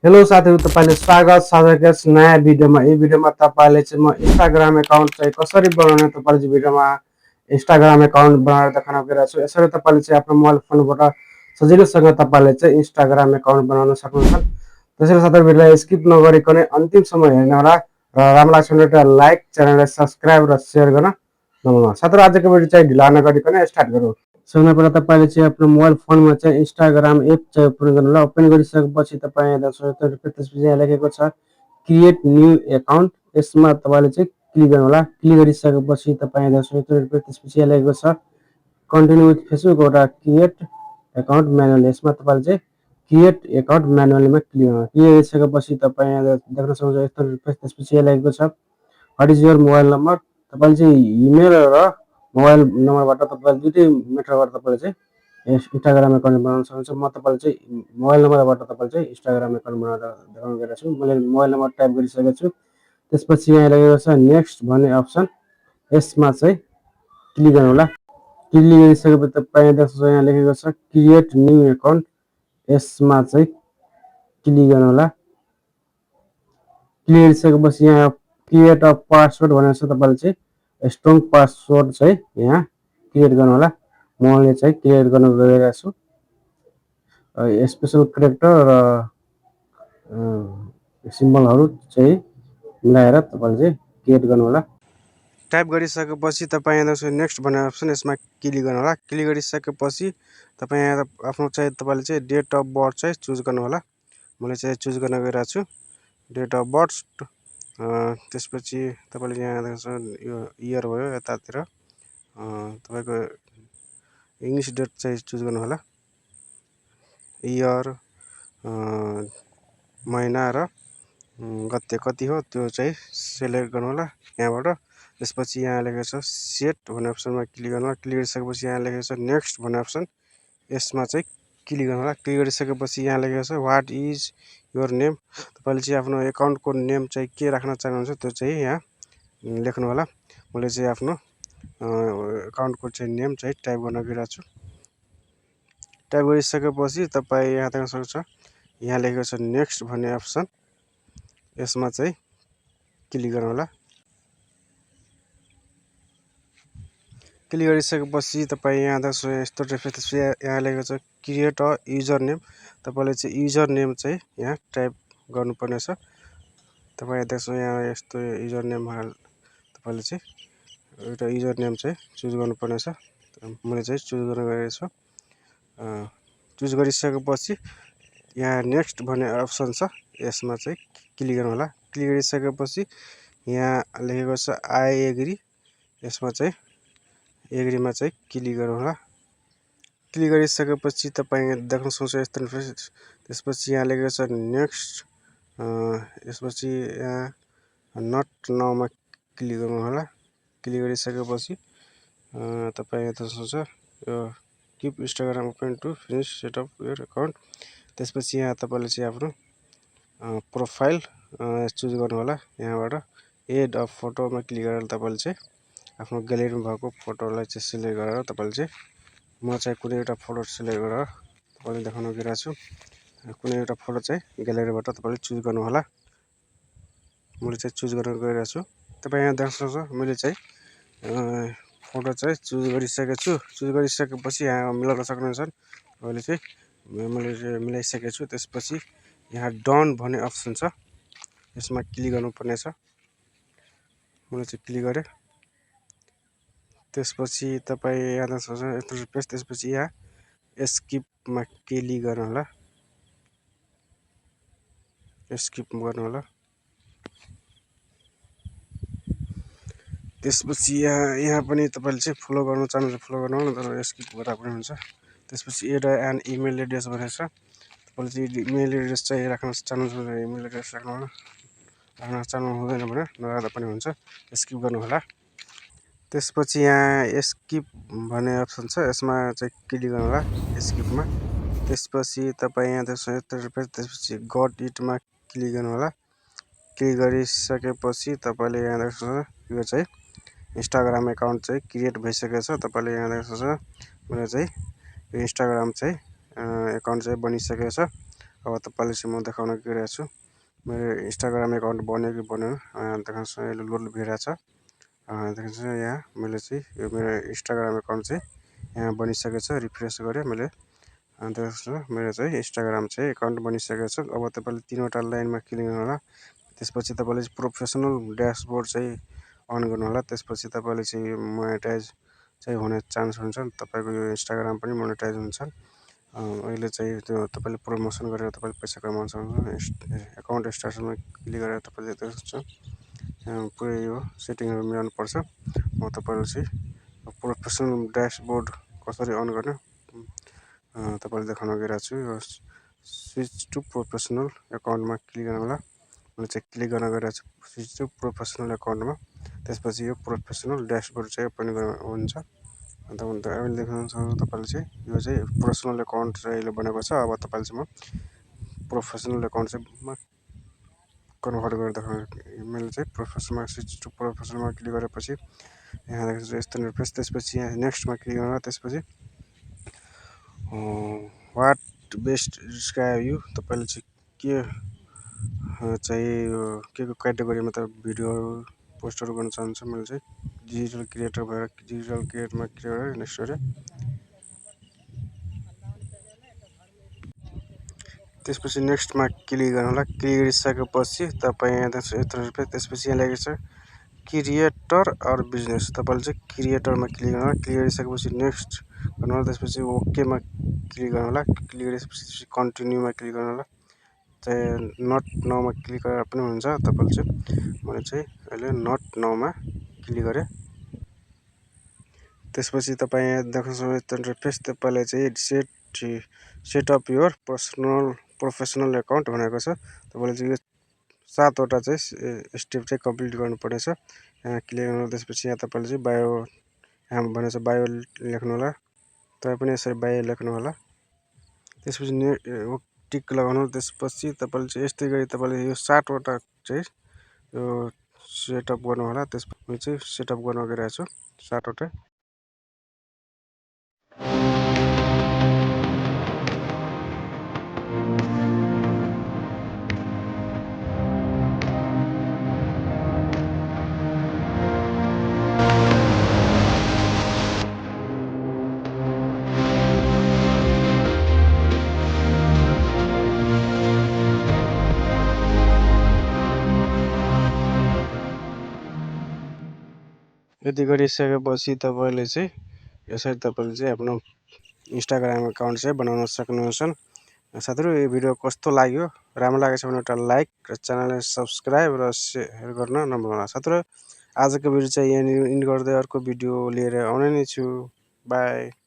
Hello साथीहरु, तपाईले स्वागत छ यस नयाँ भिडियोमा। यो भिडियोमा तपाईले चाहिँ म इन्स्टाग्राम एकाउन्ट चाहिँ कसरी बनाउने तपाईले चाहिँ भिडियोमा इन्स्टाग्राम एकाउन्ट बनाएर देखाउन गइरहेको छु। यसरी तपाईले चाहिँ आफ्नो मोबाइल फोनबाट सजिलैसँग तपाईले चाहिँ इन्स्टाग्राम एकाउन्ट बनाउन सक्नुहुन्छ। त्यसैले साथीहरु, भिडियोलाई स्किप नगरिकन अन्तिमसम्म हेर्नु होला र राम्रो लाग्छ भने लाइक, च्यानललाई सब्स्क्राइब र शेयर गर्न नभुल्नु। साथीहरु, आजको भिडियो चाहिँ ढिला नगरिकन स्टार्ट गरौँ। सबभन्दा पहिला तपाईले चाहिँ आफ्नो मोबाइल फोनमा चाहिँ इन्स्टाग्राम एप चाहिँ ओपन गर्नु होला। ओपन गरिसकेपछि तपाईँ यहाँ त्यसपछि यहाँ लेखेको छ क्रिएट न्यू एकाउन्ट। यसमा तपाईले चाहिँ क्लिक गर्नु होला। क्लिक गरिसकेपछि तपाईँ त्यसपछि यहाँ लेखेको छ कन्टिन्यू विथ फेसबुक एउटा क्रिएट एकाउन्ट म्यानुअल। यसमा तपाईले चाहिँ क्रिएट एकाउन्ट म्यानुअलीमा क्लिक गर्नु। क्लिक गरिसकेपछि तपाईँ यहाँ देख्न सक्नुहुन्छ। त्यसपछि यहाँ लेखेको छ what is your mobile number. तपाईले चाहिँ इमेल र मोबाइल नम्बरबाट तपाईले दुईटै मेथडबाट तपाईले चाहिँ इन्स्टाग्राम एकाउन्ट बनाउन सक्नुहुन्छ। म तपाईले चाहिँ मोबाइल नम्बरबाट तपाईले चाहिँ इन्स्टाग्राम एकाउन्ट बनाएर देखाउन गइरहेको छु। मैले मोबाइल नम्बर टाइप गरिसकेको छु। त्यसपछि यहाँ लेखेको छ नेक्स्ट भन्ने अप्सन, यसमा चाहिँ क्लिक गर्नु होला। क्लिक गरिसकेपछि तपाईँ यहाँ लेखेको छ क्रिएट न्यू एकाउन्ट। यसमा चाहिँ क्लिक गर्नु होला। क्लिक गरिसकेपछि यहाँ क्रिएट अ पासवर्ड भनेको छ। तपाईले चाहिँ स्ट्रङ पासवर्ड चाहिँ यहाँ क्रिएट गर्नु होला। मैले चाहिँ क्रिएट गर्न गइरहेको छु। स्पेशल क्यारेक्टर र सिम्बलहरु चाहिँ मिलाएर तपाईले चाहिँ क्रिएट गर्नु होला। टाइप गरिसकेपछि तपाईँ यहाँ नेक्स्ट भन्ने अप्सन, यसमा क्लिक गर्नु होला। क्लिक गरिसकेपछि तपाईँ यहाँ आफ्नो चाहिँ तपाईले चाहिँ डेट अफ बर्थ चाहिँ चुज गर्नु होला। मैले चाहिँ चुज गर्न गइरहेको छु डेट अफ बर्थ। त्यसपछि तपाईले यहाँ यो इयर भयो यतातिर तपाईको इंग्लिश डेट चाहिँ चुज गर्नु होला। इयर महिना र गते कति हो त्यो चाहिँ सिलेक्ट गर्नु होला यहाँबाट। त्यसपछि यहाँ लेखेको छ सेट भन्ने अप्सनमा क्लिक गर्नु होला। क्लिक गरिसकेपछि यहाँ लेखेको छ नेक्स्ट भन्ने अप्सन, यसमा चाहिँ क्लिक गर्नु होला। क्लिक गरिसकेपछि यहाँ लेखेको छ व्हाट इज योर नेम। तपाईले चाहिँ आफ्नो एकाउन्टको नेम चाहिँ के राख्न चाहनुहुन्छ त्यो चाहिँ यहाँ लेख्नु होला। मैले चाहिँ आफ्नो एकाउन्टको चाहिँ नेम चाहिँ टाइप गर्न गइरहेको छु। टाइप गरिसकेपछि तपाईँ यहाँ देख्न सक्नुहुन्छ यहाँ लेखेको छ नेक्स्ट भन्ने अप्सन, यसमा चाहिँ क्लिक गर्नु होला। क्लिक गरिसकेपछि तपाईँ यहाँ यस्तो त्यसपछि यहाँ लेखेको छ क्रिएट अ युजर नेम। तपाईले चाहिँ युजर नेम चाहिँ यहाँ टाइप गर्नुपर्ने छ। तपाईँ देख्नु यहाँ यस्तो युजर नेम तपाईले चाहिँ एउटा युजर नेम चाहिँ चुज गर्नुपर्ने छ। मैले चाहिँ चुज गर्न गएको छु। चुज गरिसकेपछि यहाँ नेक्स्ट भन्ने अप्सन छ, यसमा चाहिँ क्लिक गर्नु होला। क्लिक गरिसकेपछि यहाँ लेखेको छ आई एग्री, यसमा चाहिँ एग्रीमा चाहिँ क्लिक गर्नु होला। क्लिक गरिसकेपछि तपाईँ देख्न सक्नुहुन्छ यस्तो इन्टरफेस। त्यसपछि यहाँ लेखेको छ नेक्स्ट, यसपछि यहाँ नट नाउमा क्लिक गर्नु होला। क्लिक गरिसकेपछि तपाईँ यहाँ देख्न सक्नुहुन्छ यो keep Instagram open to finish setup your account. त्यसपछि यहाँ तपाईले चाहिँ आफ्नो प्रोफाइल चुज गर्नु होला। यहाँबाट एड अ फोटोमा क्लिक गरेर तपाईले चाहिँ आफ्नो ग्यालेरीमा भएको फोटोलाई चाहिँ सिलेक्ट गरेर तपाईले चाहिँ म चाहिँ कुनै एउटा फोटो सिलेक्ट गरेर तपाईले देखाउन गइरहेको छु। कुनै एउटा फोटो चाहिँ ग्यालेरीबाट तपाईले चुज गर्नु होला। मैले चाहिँ चुज गर्न गइरहेको छु। तपाईँ यहाँ देख्न सक्नुहुन्छ मैले चाहिँ फोटो चाहिँ चुज गरिसकेको छु। चुज गरिसकेपछि यहाँ मिलाउन सक्नुहुन्छ। मैले चाहिँ मिलाइसकेको छु। त्यसपछि यहाँ डन भन्ने अप्सन छ, यसमा क्लिक गर्नुपर्ने छ। मैले चाहिँ क्लिक गरेँ। त्यसपछि तपाईँ यहाँ देख्न सक्नुहुन्छ यस्तो पेज। त्यसपछि यहाँ स्किपमा क्लिक गर्नु होला। स्किप गर्नु होला। त्यसपछि यहाँ पनि तपाईले चाहिँ फलो गर्न चाहनुहुन्छ फलो गर्नु होला, तर स्किप गर्दा पनि हुन्छ। त्यसपछि एड एन इमेल एड्रेस भनेको छ। तपाईले चाहिँ इमेल एड्रेस चाहिँ राख्न चाहनुहुन्छ भने इमेल एड्रेस राख्नु होला। राख्न चाहनु हुँदैन भने नराख्दा पनि हुन्छ, स्किप गर्नु होला। त्यसपछि यहाँ स्किप भन्ने अप्सन छ, यसमा चाहिँ क्लिक गर्नु होला स्किपमा। त्यसपछि तपाईँ यहाँ त्यसपछि गट इटमा क्लिक गर्नु होला। क्लिक गरिसकेपछि तपाईले यहाँ देख्नुहुन्छ यो चाहिँ इन्स्टाग्राम एकाउन्ट चाहिँ क्रिएट भइसकेको छ। तपाईले यहाँ देख्नुहुन्छ मेरो चाहिँ यो इन्स्टाग्राम चाहिँ एकाउन्ट चाहिँ बनिसकेको छ। अब तपाईँले चाहिँ म देखाउन गइरहेको छु मेरो इन्स्टाग्राम एकाउन्ट बन्यो कि बनेन देखाउँछ यसले लोड भइरहेछ देखाउँछ यहाँ मैले चाहिँ यो मेरो इन्स्टाग्राम एकाउन्ट चाहिँ यहाँ बनिसकेको छ रिफ्रेस गरेँ मैले देखाउँछ मेरो चाहिँ इन्स्टाग्राम चाहिँ एकाउन्ट बनिसकेको छ अब तपाईँले तीनवटा लाइनमा क्लिक गर्नु होला त्यसपछि तपाईँले प्रोफेसनल ड्यासबोर्ड चाहिँ अन गर्नु होला त्यसपछि तपाईँले चाहिँ मोनेटाइज चाहिँ हुने चान्स हुन्छ तपाईँको यो इन्स्टाग्राम पनि मोनेटाइज हुन्छ अहिले चाहिँ त्यो तपाईँले प्रमोसन गरेर तपाईँले पैसा कमाउन सक्नुहुन्छ एकाउन्ट स्टार्टमा क्लिक गरेर तपाईँले देख्नुहुन्छ पुरै यो सेटिङहरू मिलाउनुपर्छ म तपाईँलाई चाहिँ प्रोफेसनल ड्यासबोर्ड कसरी अन गर्ने तपाईँले देखाउन गइरहेको छु यो स्विच टु प्रोफेसनल एकाउन्टमा क्लिक गर्नु होला मैले चाहिँ क्लिक गर्न गइरहेको छु स्विच टु प्रोफेसनल एकाउन्टमा त्यसपछि यो प्रोफेसनल ड्यासबोर्ड चाहिँ ओपन हुन्छ अन्त अहिले देख्नुहुन्छ तपाईँले चाहिँ यो चाहिँ पर्सनल एकाउन्ट चाहिँ अहिले बनेको छ अब तपाईँले चाहिँ म प्रोफेसनल एकाउन्ट चाहिँ कन्भर्ट गरेर देखाउनु मैले चाहिँ प्रोफेसनलमा स्विच टु प्रोफेसनलमा क्लिक गरेपछि यहाँ देख्नुहुन्छ यस्तो इन्टरफेस त्यसपछि यहाँ नेक्स्टमा क्लिक गर्नु त्यसपछि वाट बेस्ट डिस्क्राइब यु तपाईँले चाहिँ के चाहिँ के को क्याटेगोरीमा त भिडियोहरू पोस्टहरू गर्न चाहन्छ मैले चाहिँ डिजिटल क्रिएटर भएर डिजिटल क्रिएटरमा क्लिक गरेर नेक्स्ट गरेँ त्यसपछि नेक्स्टमा क्लिक गर्नु होला क्लिक गरिसकेपछि तपाईँ यहाँ त्यसपछि यहाँ लेखेको छ क्रिएटर अर बिजनेस तपाईँले चाहिँ क्रिएटरमा क्लिक गर्नु होला क्लिक गरिसकेपछि नेक्स्ट गर्नु होला त्यसपछि ओकेमा क्लिक गर्नु होला क्लिक गरिसकेपछि कन्टिन्यूमा क्लिक गर्नु होला चाहिँ नट नाउमा क्लिक गरेर पनि हुन्छ तपाईँले चाहिँ मैले चाहिँ अहिले नट नाउमा क्लिक गरेँ त्यसपछि तपाईँ यहाँ देख्नुहुन्छ इन्टरफेस तपाईँले चाहिँ सेटअप योर प्रोफेसनल एकाउन्ट भनेको छ तपाईँले चाहिँ यो 7वटा चाहिँ स्टेप चाहिँ कम्प्लिट गर्नुपर्नेछ यहाँ क्लिक गर्नु त्यसपछि यहाँ तपाईँले चाहिँ बायो यहाँ भनेको छ बायो लेख्नु होला तपाईँ पनि यसरी बायो लेख्नु होला त्यसपछि टिक लगाउनु त्यसपछि तपाईँले चाहिँ यस्तै गरी तपाईँले यो 7वटा चाहिँ यो सेटअप गर्नु होला त्यसपछि चाहिँ सेटअप गर्न गइरहेको छु 7वटा यति गरिसकेपछि तपाईँले चाहिँ यसरी तपाईँले चाहिँ आफ्नो इन्स्टाग्राम एकाउन्ट चाहिँ बनाउन सक्नुहुन्छ साथीहरू यो भिडियो कस्तो लाग्यो राम्रो लागेछ भने एउटा लाइक र च्यानललाई सब्सक्राइब र सेयर गर्न नभुल्नुहोला साथीहरू आजको भिडियो चाहिँ यहाँनिर इन्ड गर्दै अर्को भिडियो लिएर आउने नै छु बाई